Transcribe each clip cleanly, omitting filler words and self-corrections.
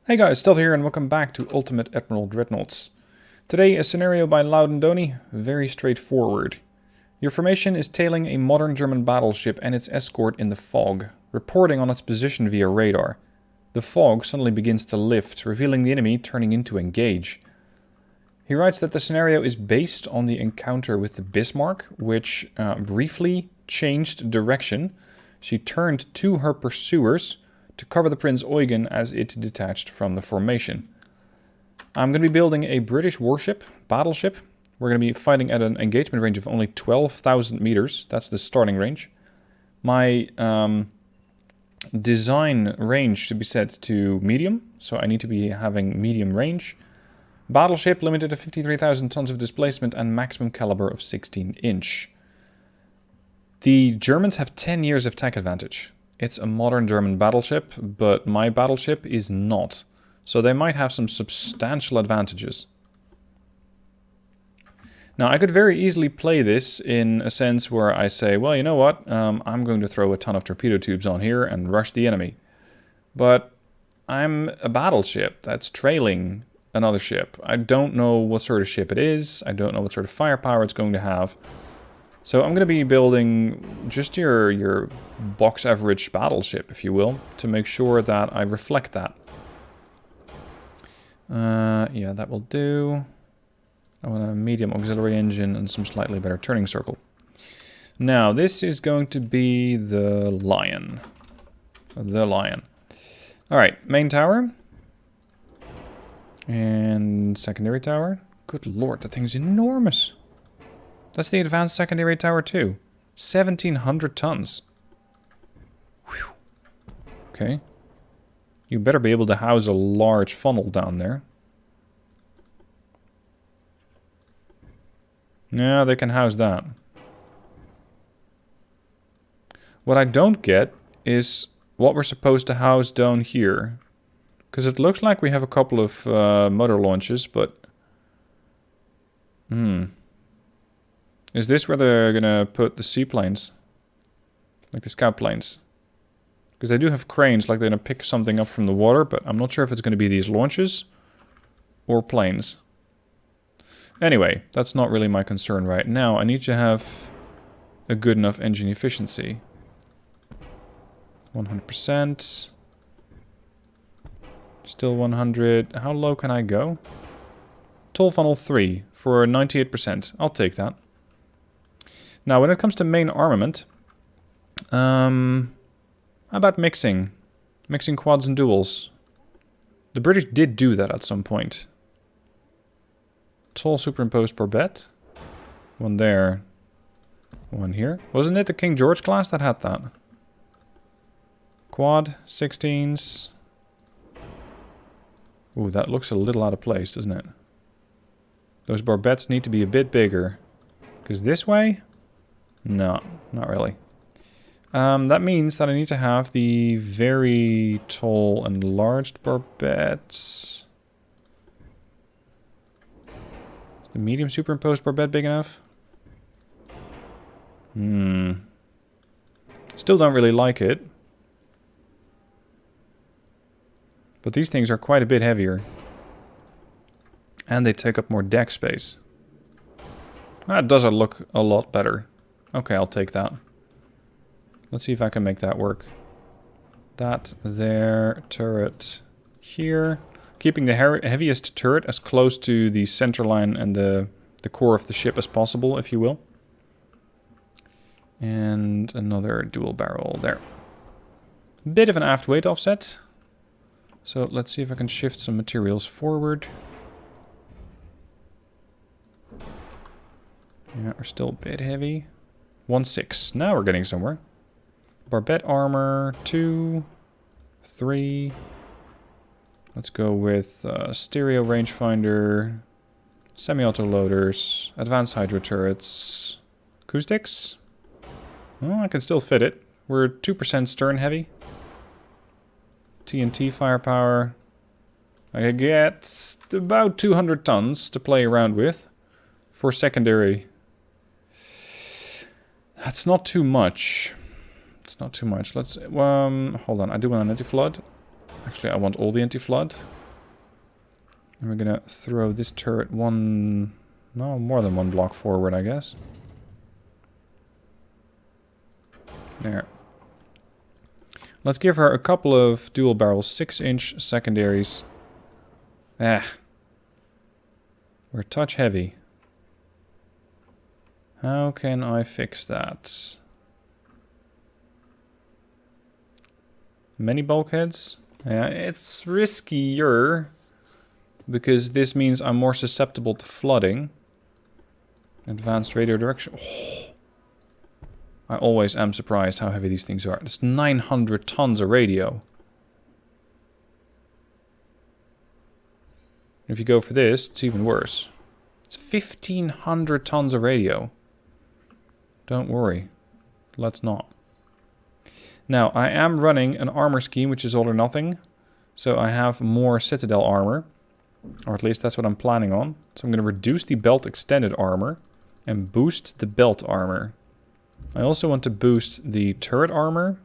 Hey guys, Stealth here and welcome back to Ultimate Admiral Dreadnoughts. Today a scenario by Louden Doney, very straightforward. Your formation is tailing a modern German battleship and its escort in the fog, reporting on its position via radar. The fog suddenly begins to lift, revealing the enemy turning in to engage. He writes that the scenario is based on the encounter with the Bismarck, which briefly changed direction. She turned to her pursuers to cover the Prince Eugen as it detached from the formation. I'm going to be building a British warship, battleship. We're going to be fighting at an engagement range of only 12,000 meters. That's the starting range. My design range should be set to medium, so I need to be having medium range. Battleship limited to 53,000 tons of displacement and maximum caliber of 16 inch. The Germans have 10 years of tech advantage. It's a modern German battleship, but my battleship is not. So they might have some substantial advantages. Now, I could very easily play this in a sense where I say, well, you know what? I'm going to throw a ton of torpedo tubes on here and rush the enemy. But I'm a battleship that's trailing another ship. I don't know what sort of ship it is. I don't know what sort of firepower it's going to have. So I'm going to be building just your box average battleship, if you will, to make sure that I reflect that. Yeah, that will do. I want a medium auxiliary engine and some slightly better turning circle. Now, this is going to be the Lion. The Lion. Alright, main tower. And secondary tower. Good lord, that thing's enormous. That's the advanced secondary tower too. 1,700 tons. Whew. Okay. You better be able to house a large funnel down there. Yeah, they can house that. What I don't get is what we're supposed to house down here. Because it looks like we have a couple of motor launches, but... Is this where they're gonna put the seaplanes? Like the scout planes? Because they do have cranes, like they're gonna pick something up from the water, but I'm not sure if it's gonna be these launches or planes. Anyway, that's not really my concern right now. I need to have a good enough engine efficiency. 100%. Still 100. How low can I go? Tall funnel 3 for 98%. I'll take that. Now, when it comes to main armament, how about mixing? Mixing quads and duals. The British did do that at some point. Tall superimposed barbette. One there. One here. Wasn't it the King George class that had that? Quad, 16s. Ooh, that looks a little out of place, doesn't it? Those barbettes need to be a bit bigger. Because this way... No, not really. That means that I need to have the very tall enlarged barbettes. Is the medium superimposed barbette big enough? Still don't really like it. But these things are quite a bit heavier. And they take up more deck space. That does look a lot better. Okay, I'll take that. Let's see if I can make that work. That there, turret here. Keeping the heaviest turret as close to the center line and the core of the ship as possible, if you will. And another dual barrel there. Bit of an aft weight offset. So let's see if I can shift some materials forward. Yeah, we're still a bit heavy. 1.6. Now we're getting somewhere. Barbette armor, 2, 3. Let's go with stereo rangefinder, semi-auto loaders, advanced hydro turrets, acoustics. Well, I can still fit it. We're 2% stern heavy. TNT firepower. I get about 200 tons to play around with for secondary. That's not too much. It's not too much. Let's hold on. I do want an anti-flood. Actually, I want all the anti-flood. And we're gonna throw this turret no, more than one block forward, I guess. There. Let's give her a couple of dual barrels, 6-inch secondaries. We're touch heavy. How can I fix that? Many bulkheads? Yeah, it's riskier. Because this means I'm more susceptible to flooding. Advanced radio direction. Oh. I always am surprised how heavy these things are. It's 900 tons of radio. If you go for this, it's even worse. It's 1,500 tons of radio. Don't worry. Let's not. Now, I am running an armor scheme, which is all or nothing. So I have more Citadel armor. Or at least that's what I'm planning on. So I'm going to reduce the belt extended armor and boost the belt armor. I also want to boost the turret armor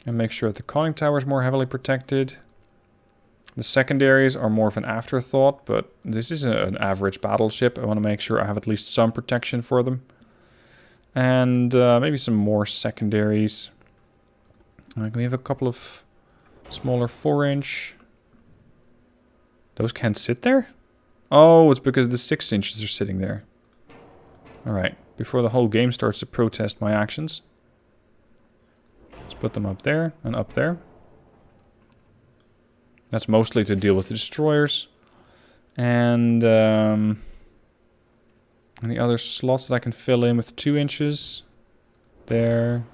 and make sure that the conning tower is more heavily protected. The secondaries are more of an afterthought, but this is an average battleship. I want to make sure I have at least some protection for them. And maybe some more secondaries. Can we have a couple of smaller 4-inch... Those can't sit there? Oh, it's because the 6 inches are sitting there. Alright, before the whole game starts to protest my actions. Let's put them up there and up there. That's mostly to deal with the destroyers. And any other slots that I can fill in with 2 inches? There.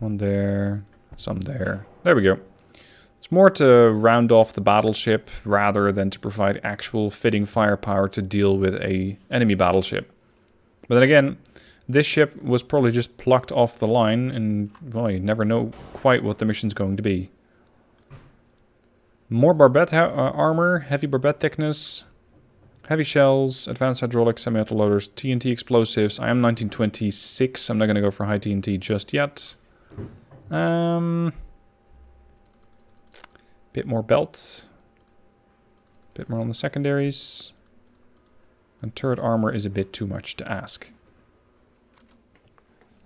One there. Some there. There we go. It's more to round off the battleship rather than to provide actual fitting firepower to deal with a enemy battleship. But then again, this ship was probably just plucked off the line and, well, you never know quite what the mission's going to be. More barbette armor, heavy barbette thickness, heavy shells, advanced hydraulics, semi-auto loaders, TNT explosives. I am 1926. I'm not going to go for high TNT just yet. Bit more belts. Bit more on the secondaries. And turret armor is a bit too much to ask.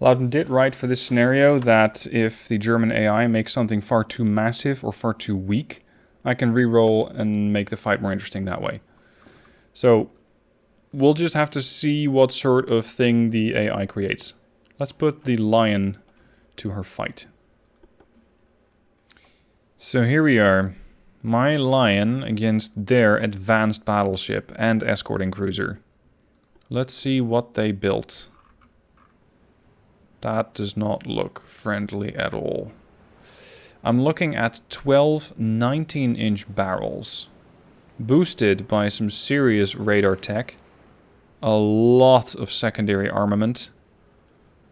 Louden did write for this scenario that if the German AI makes something far too massive or far too weak, I can reroll and make the fight more interesting that way. So we'll just have to see what sort of thing the AI creates. Let's put the lion to her fight. So here we are. My lion against their advanced battleship and escorting cruiser. Let's see what they built. That does not look friendly at all. I'm looking at 12 19-inch barrels. Boosted by some serious radar tech. A lot of secondary armament.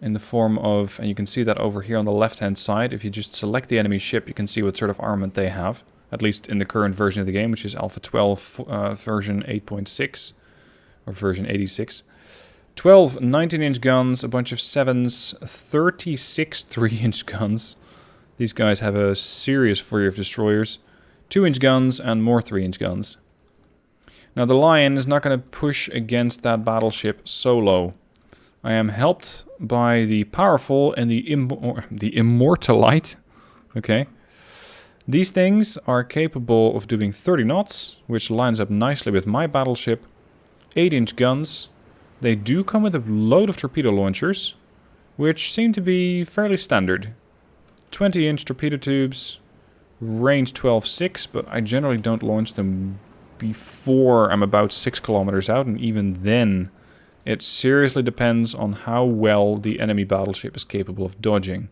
In the form of, and you can see that over here on the left-hand side, if you just select the enemy ship, you can see what sort of armament they have. At least in the current version of the game, which is Alpha 12 version 8.6, or version 86. 12 19-inch guns, a bunch of 7s, 36 3-inch guns. These guys have a serious flurry of destroyers. 2-inch guns and more 3-inch guns. Now the Lion is not going to push against that battleship solo. I am helped by the powerful and the Immortalite. Okay. These things are capable of doing 30 knots, which lines up nicely with my battleship. 8-inch guns. They do come with a load of torpedo launchers, which seem to be fairly standard. 20-inch torpedo tubes, range 12.6, but I generally don't launch them before I'm about 6 kilometers out, and even then, it seriously depends on how well the enemy battleship is capable of dodging.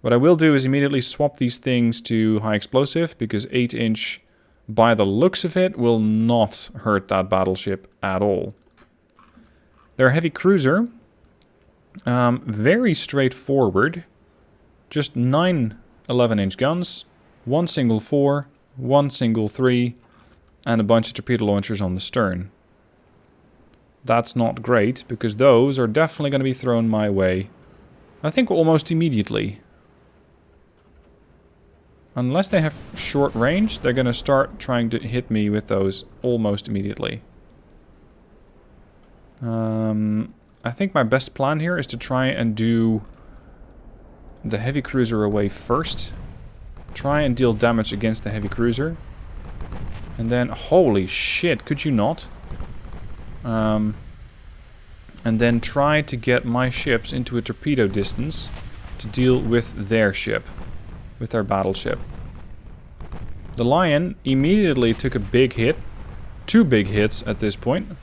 What I will do is immediately swap these things to high explosive, because 8-inch, by the looks of it, will not hurt that battleship at all. Their heavy cruiser, very straightforward. Just 9 11-inch guns, one single 4, one single 3, and a bunch of torpedo launchers on the stern. That's not great, because those are definitely going to be thrown my way, I think almost immediately. Unless they have short range, they're gonna start trying to hit me with those almost immediately. I think my best plan here is to try and do the heavy cruiser away first. Try and deal damage against the heavy cruiser. And then, holy shit, could you not? And then try to get my ships into a torpedo distance to deal with their ship. With their battleship. The Lion immediately took a big hit. 2 big hits at this point.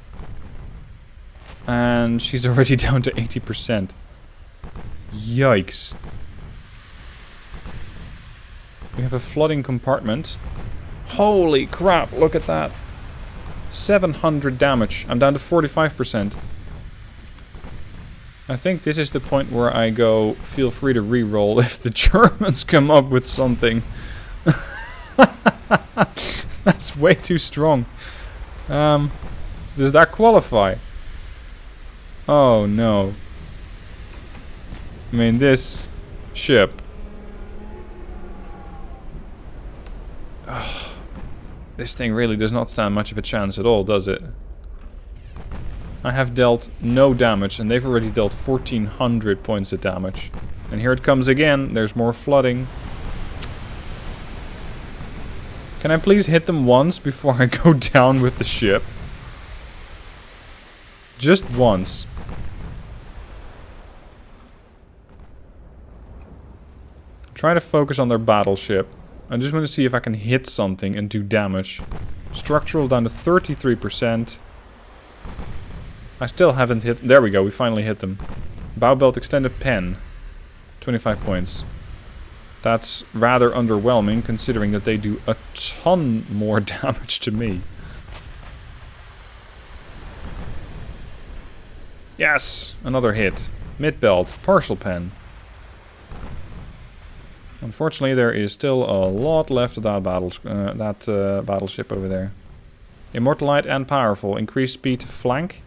And she's already down to 80%. Yikes. We have a flooding compartment. Holy crap, look at that. 700 damage. I'm down to 45%. I think this is the point where I go, feel free to re-roll if the Germans come up with something. That's way too strong. Does that qualify? Oh no. I mean, this ship. This thing really does not stand much of a chance at all, does it? I have dealt no damage, and they've already dealt 1400 points of damage. And here it comes again. There's more flooding. Can I please hit them once before I go down with the ship? Just once. Try to focus on their battleship. I just want to see if I can hit something and do damage. Structural down to 33%. I still haven't hit... There we go, we finally hit them. Bow belt extended pen. 25 points. That's rather underwhelming, considering that they do a ton more damage to me. Yes! Another hit. Mid belt. Partial pen. Unfortunately, there is still a lot left of that battleship over there. Immortalite and powerful. Increase speed to flank.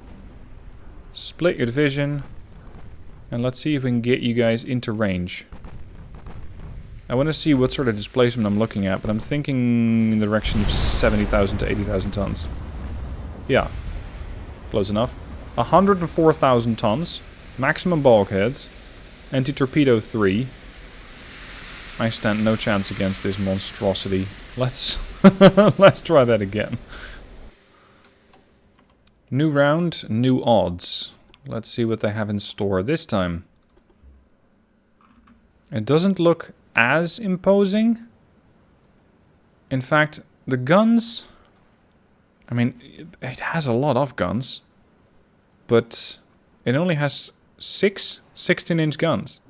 Split your division. And let's see if we can get you guys into range. I want to see what sort of displacement I'm looking at, but I'm thinking in the direction of 70,000 to 80,000 tons. Yeah. Close enough. 104,000 tons. Maximum bulkheads. Anti-torpedo 3. I stand no chance against this monstrosity. Let's let's try that again. New round, new odds. Let's see what they have in store this time. It doesn't look as imposing. In fact, the guns... I mean, it has a lot of guns. But it only has 6 16-inch guns.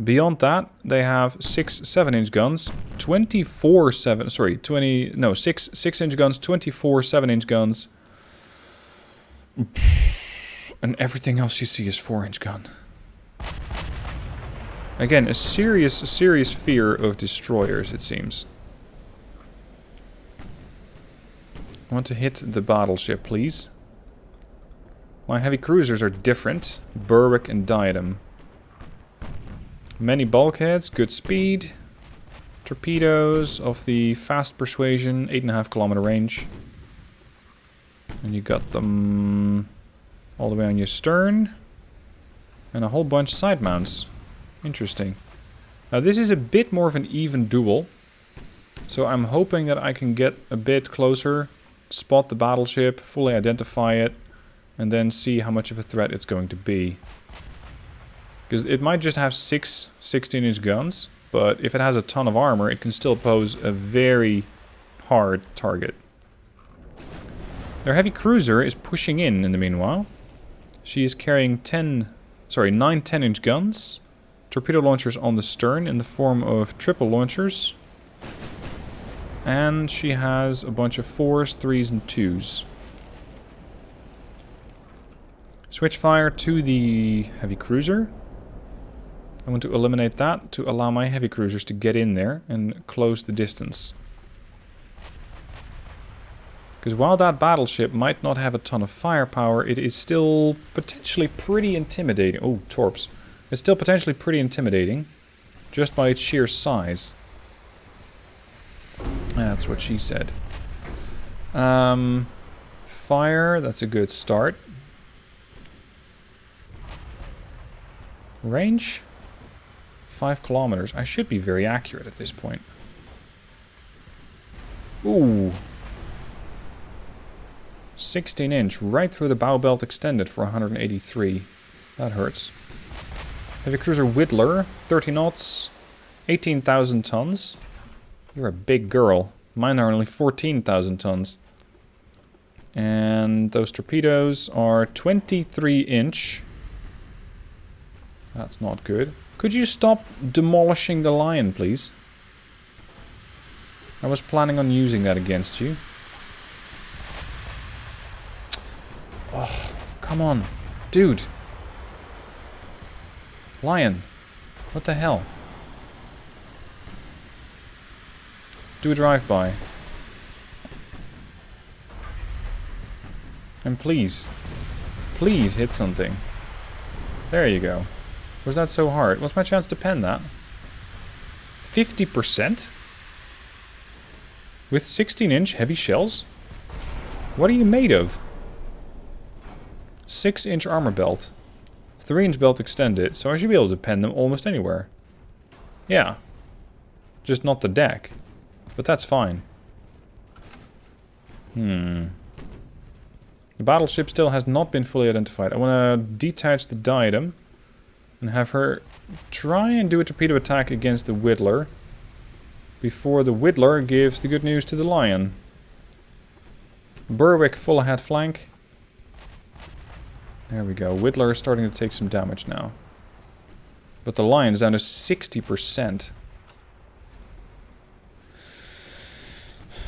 Beyond that, they have 6 7-inch guns, 24 7, sorry, 20, no, 6 6-inch guns, 24 7-inch guns. And everything else you see is 4-inch gun. Again, a serious fear of destroyers, it seems. I want to hit the battleship, please. My heavy cruisers are different. Berwick and Diadem. Many bulkheads, good speed. Torpedoes of the fast persuasion, 8.5 kilometer range. And you got them all the way on your stern. And a whole bunch side mounts. Interesting. Now this is a bit more of an even duel. So I'm hoping that I can get a bit closer, spot the battleship, fully identify it, and then see how much of a threat it's going to be. Because it might just have 6 16-inch guns, but if it has a ton of armor, it can still pose a very hard target. Their heavy cruiser is pushing in the meanwhile. She is carrying 9 10-inch guns. Torpedo launchers on the stern in the form of triple launchers. And she has a bunch of 4s, 3s, and 2s. Switch fire to the heavy cruiser. I want to eliminate that to allow my heavy cruisers to get in there and close the distance. Because while that battleship might not have a ton of firepower, it is still potentially pretty intimidating. Oh, torps. It's still potentially pretty intimidating. Just by its sheer size. That's what she said. Fire, that's a good start. Range? 5 kilometers. I should be very accurate at this point. Ooh. 16 inch, right through the bow belt extended for 183. That hurts. Heavy cruiser Whittler, 30 knots, 18,000 tons. You're a big girl. Mine are only 14,000 tons. And those torpedoes are 23 inch. That's not good. Could you stop demolishing the Lion, please? I was planning on using that against you. Oh, come on. Dude. Lion. What the hell? Do a drive-by. And please. Please hit something. There you go. Was that so hard? What's my chance to pen that? 50%? With 16-inch heavy shells? What are you made of? 6-inch armor belt. 3-inch belt extended, so I should be able to pen them almost anywhere. Yeah. Just not the deck. But that's fine. The battleship still has not been fully identified. I want to detach the diadem and have her try and do a torpedo attack against the Whittler before the Whittler gives the good news to the Lion. Berwick full ahead flank. There we go. Whittler is starting to take some damage now. But the Lion's down to 60%.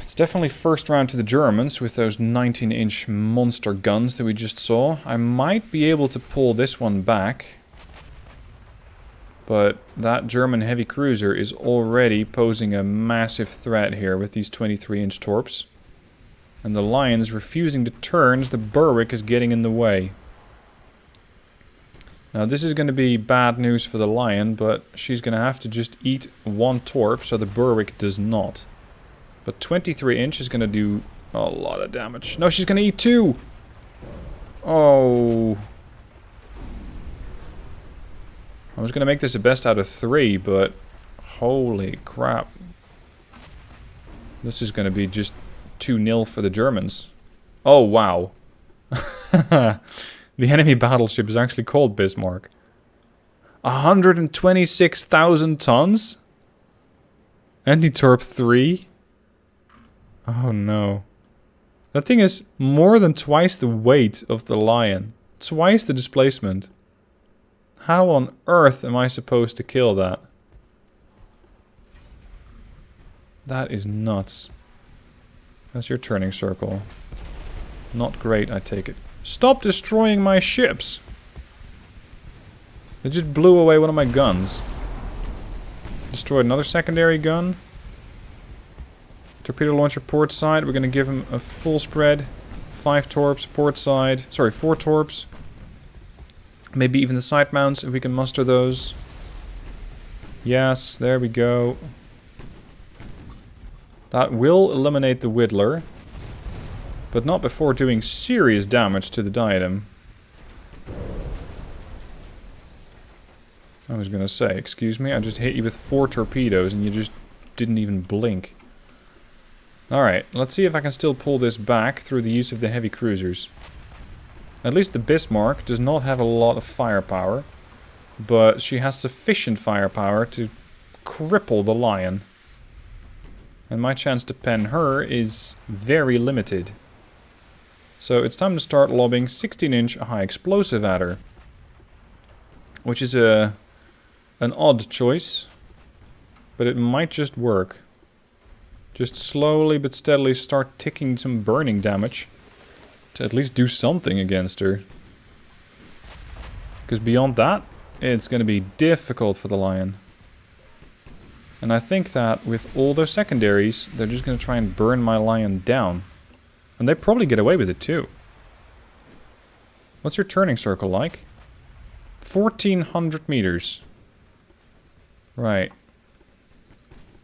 It's definitely first round to the Germans with those 19-inch monster guns that we just saw. I might be able to pull this one back. But that German heavy cruiser is already posing a massive threat here with these 23-inch torps. And the Lion is refusing to turn as the Berwick is getting in the way. Now this is going to be bad news for the Lion, but she's going to have to just eat one torp so the Berwick does not. But 23 inch is going to do a lot of damage. No, she's going to eat 2! Oh. I was going to make this a best out of 3, but holy crap. This is going to be just 2-0 for the Germans. Oh, wow. The enemy battleship is actually called Bismarck. 126,000 tons? Anti-torp 3? Oh no. That thing is more than twice the weight of the Lion. Twice the displacement. How on earth am I supposed to kill that? That is nuts. That's your turning circle. Not great, I take it. Stop destroying my ships! It just blew away one of my guns. Destroyed another secondary gun. Torpedo launcher port side. We're going to give him a full spread. 5 torps port side. Sorry, 4 torps. Maybe even the side mounts if we can muster those. Yes, there we go. That will eliminate the Whittler. But not before doing serious damage to the diadem. I was gonna say, excuse me, I just hit you with 4 torpedoes and you just didn't even blink. Alright, let's see if I can still pull this back through the use of the heavy cruisers. At least the Bismarck does not have a lot of firepower, but she has sufficient firepower to cripple the Lion. And my chance to pen her is very limited. So it's time to start lobbing 16-inch high explosive at her. Which is an odd choice, but it might just work. Just slowly but steadily start ticking some burning damage to at least do something against her. Because beyond that, it's going to be difficult for the Lion. And I think that with all those secondaries, they're just going to try and burn my Lion down. And they probably get away with it too. What's your turning circle like? 1,400 meters. Right.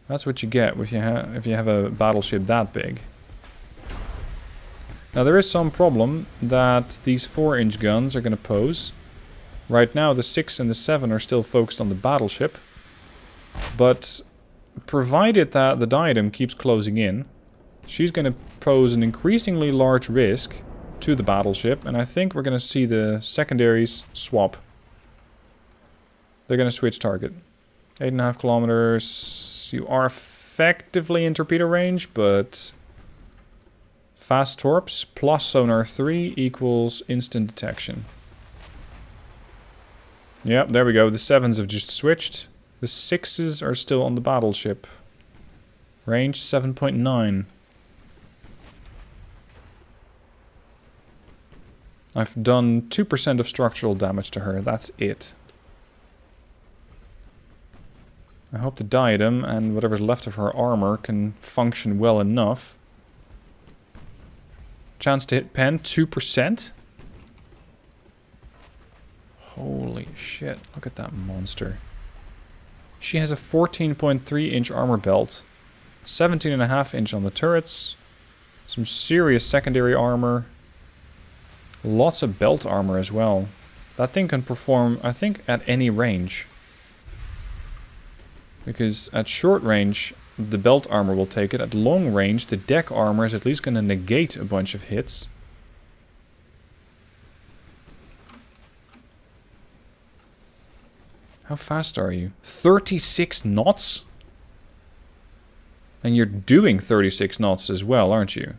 That's what you get if you have a battleship that big. Now there is some problem that these 4-inch guns are going to pose. Right now the 6 and the 7 are still focused on the battleship. But provided that the diadem keeps closing in, she's going to pose an increasingly large risk to the battleship. And I think we're going to see the secondaries swap. They're going to switch target. 8.5 kilometers. You are effectively in torpedo range, but fast torps plus sonar 3 equals instant detection. Yep, there we go. The 7s have just switched. The 6s are still on the battleship. Range 7.9. I've done 2% of structural damage to her. That's it. I hope the diadem and whatever's left of her armor can function well enough. Chance to hit pen, 2%? Holy shit, look at that monster. She has a 14.3 inch armor belt, 17.5 inch on the turrets, some serious secondary armor, lots of belt armor as well. That thing can perform, I think, at any range. Because at short range, the belt armor will take it. At long range, the deck armor is at least going to negate a bunch of hits. How fast are you? 36 knots? And you're doing 36 knots as well, aren't you?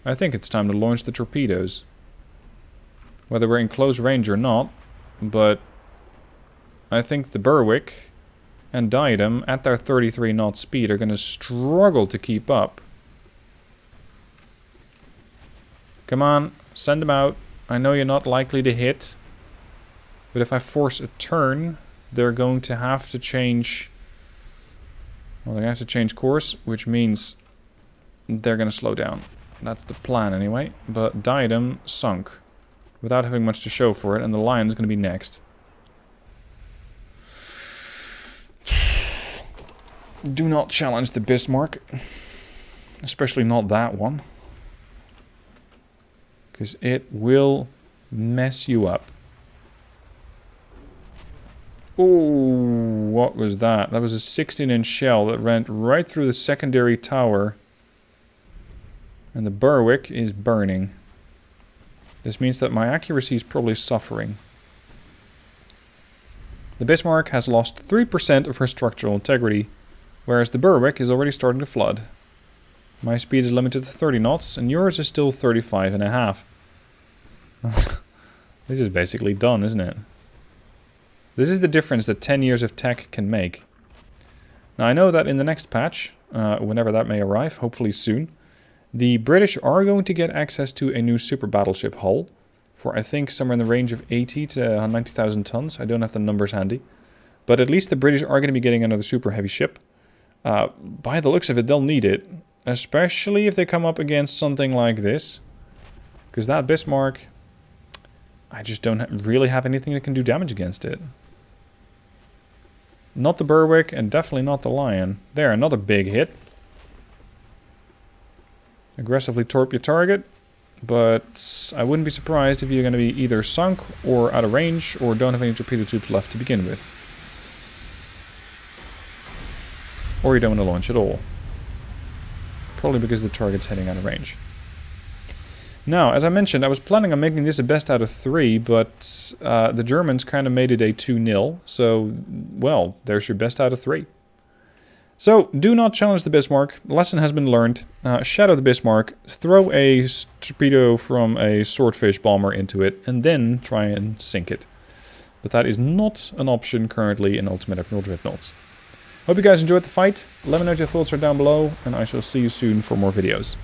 I think it's time to launch the torpedoes. Whether we're in close range or not, but I think the Berwick and Diadem at their 33 knot speed are going to struggle to keep up. Come on, send them out. I know you're not likely to hit. But if I force a turn, they're going to have to change... Well, they have to change course, which means they're going to slow down. That's the plan anyway. But Diadem sunk without having much to show for it, and the Lion's going to be next. Do not challenge the Bismarck. Especially not that one. Because it will mess you up. Oh, what was that? That was a 16-inch shell that went right through the secondary tower. And the Berwick is burning. This means that my accuracy is probably suffering. The Bismarck has lost 3% of her structural integrity, whereas the Berwick is already starting to flood. My speed is limited to 30 knots, and yours is still 35.5. This is basically done, isn't it? This is the difference that 10 years of tech can make. Now I know that in the next patch, whenever that may arrive, hopefully soon, the British are going to get access to a new super battleship hull for I think somewhere in the range of 80 to 90,000 tons. I don't have the numbers handy. But at least the British are going to be getting another super heavy ship. By the looks of it, they'll need it. Especially if they come up against something like this. Because that Bismarck, I just don't really have anything that can do damage against it. Not the Berwick and definitely not the Lion. There, another big hit. Aggressively torp your target. But I wouldn't be surprised if you're going to be either sunk or out of range or don't have any torpedo tubes left to begin with. Or you don't want to launch at all. Probably because the target's heading out of range. Now, as I mentioned, I was planning on making this a best out of 3, but the Germans kind of made it a 2-0. So, well, there's your best out of 3. So, do not challenge the Bismarck. Lesson has been learned. Shadow the Bismarck, throw a torpedo from a swordfish bomber into it, and then try and sink it. But that is not an option currently in Ultimate Admiral Dreadnoughts. Hope you guys enjoyed the fight. Let me know what your thoughts are down below, and I shall see you soon for more videos.